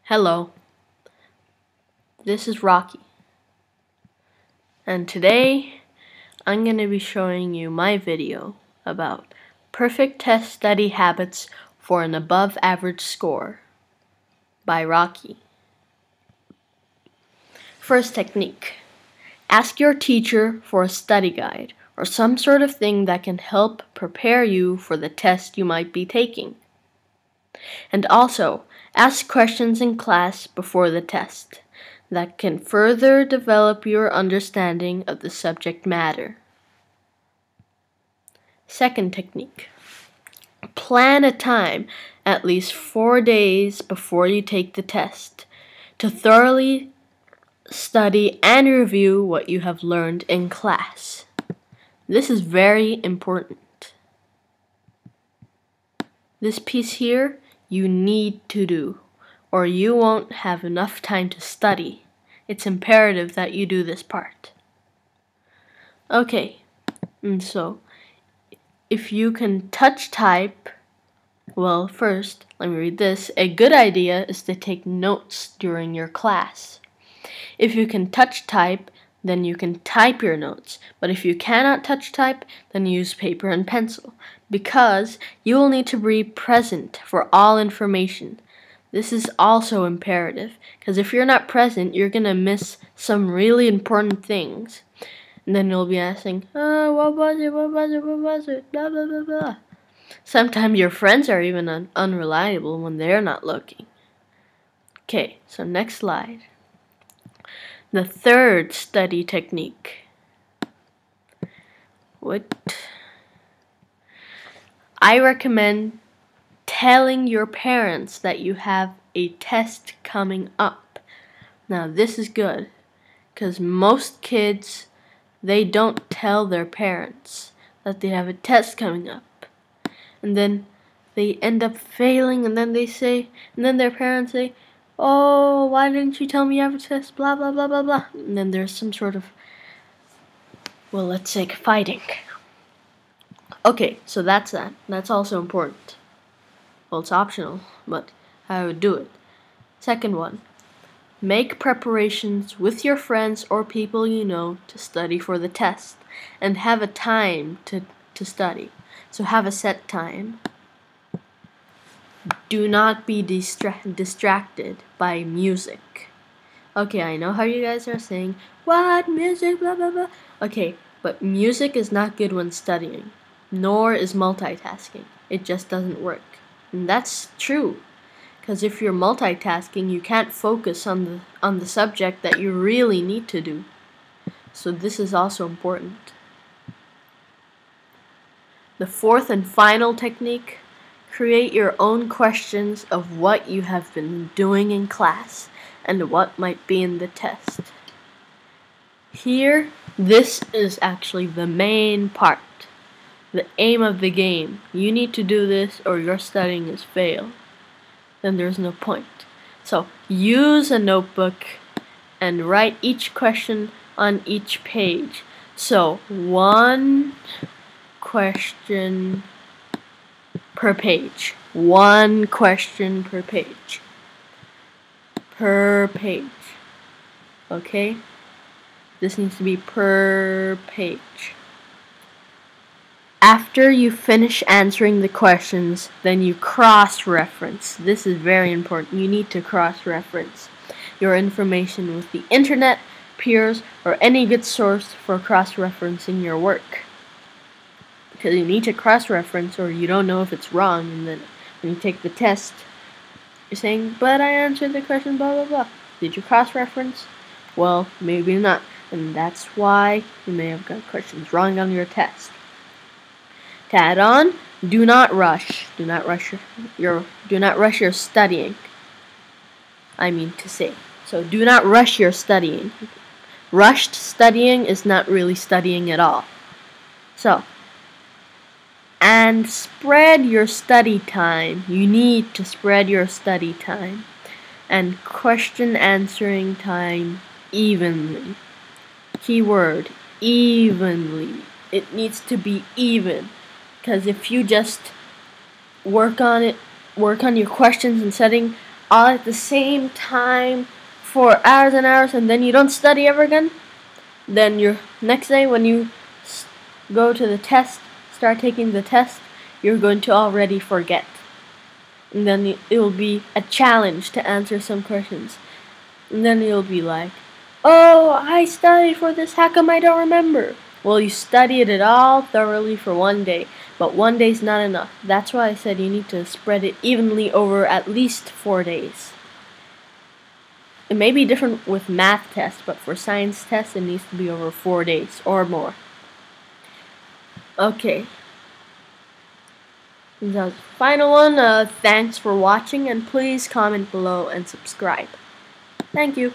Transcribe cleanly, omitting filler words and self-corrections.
Hello, this is Rocky, and today I'm going to be showing you my video about perfect test study habits for an above average score by Rocky. First technique: ask your teacher for a study guide or some sort of thing that can help prepare you for the test you might be taking. And also, ask questions in class before the test that can further develop your understanding of the subject matter. Second technique: plan a time at least 4 days before you take the test to thoroughly study and review what you have learned in class. This is very important. This piece here you need to do, or you won't have enough time to study. It's imperative that you do this part. Okay, and so if you can touch type, well, first, let me read this. A good idea is to take notes during your class. If you can touch type, then you can type your notes. But if you cannot touch type, then use paper and pencil, because you will need to be present for all information. This is also imperative, because if you're not present, you're going to miss some really important things. And then you'll be asking, oh, what was it, blah, blah, blah, blah. Sometimes your friends are even unreliable when they're not looking. Okay, so next slide. The third study technique. I recommend telling your parents that you have a test coming up. Now this is good, because most kids, they don't tell their parents that they have a test coming up. And then they end up failing, and then their parents say, oh, why didn't you tell me you have a test, blah, blah, blah, blah, blah. And then there's some sort of, well, let's say fighting. Okay, so that's that. That's also important. Well, it's optional, but I would do it. Second one: make preparations with your friends or people you know to study for the test, and have a time to study. So have a set time. Do not be distracted by music. Okay, I know how you guys are saying, what, music, blah, blah, blah. Okay, but music is not good when studying, nor is multitasking. It just doesn't work. And that's true, because if you're multitasking, you can't focus on the subject that you really need to do. So this is also important. The fourth and final technique: create your own questions of what you have been doing in class and what might be in the test. Here, this is actually the main part, the aim of the game. You need to do this or your studying is failed. Then there's no point. So use a notebook and write each question on each page. So 1 question per page. 1 question per page. Per page. Okay? This needs to be per page. After you finish answering the questions, then you cross-reference. This is very important. You need to cross-reference your information with the internet, peers, or any good source for cross-referencing your work. Because you need to cross-reference, or you don't know if it's wrong, and then when you take the test, you're saying, but I answered the question, blah, blah, blah. Did you cross-reference? Well, maybe not, and that's why you may have got questions wrong on your test. To add on, do not rush. Do not rush your studying. I mean to say. So do not rush your studying. Rushed studying is not really studying at all. So, and spread your study time. You need to spread your study time and question answering time evenly. Keyword, evenly. It needs to be even. Because if you just work on your questions and setting all at the same time for hours and hours, and then you don't study ever again, then your next day when you go to the test, start taking the test, you're going to already forget. And then it will be a challenge to answer some questions. And then you'll be like, oh, I studied for this, how come I don't remember? Well, you studied it all thoroughly for one day, but one day's not enough. That's why I said you need to spread it evenly over at least 4 days. It may be different with math tests, but for science tests, it needs to be over 4 days or more. Okay. That was the final one. Thanks for watching, and please comment below and subscribe. Thank you.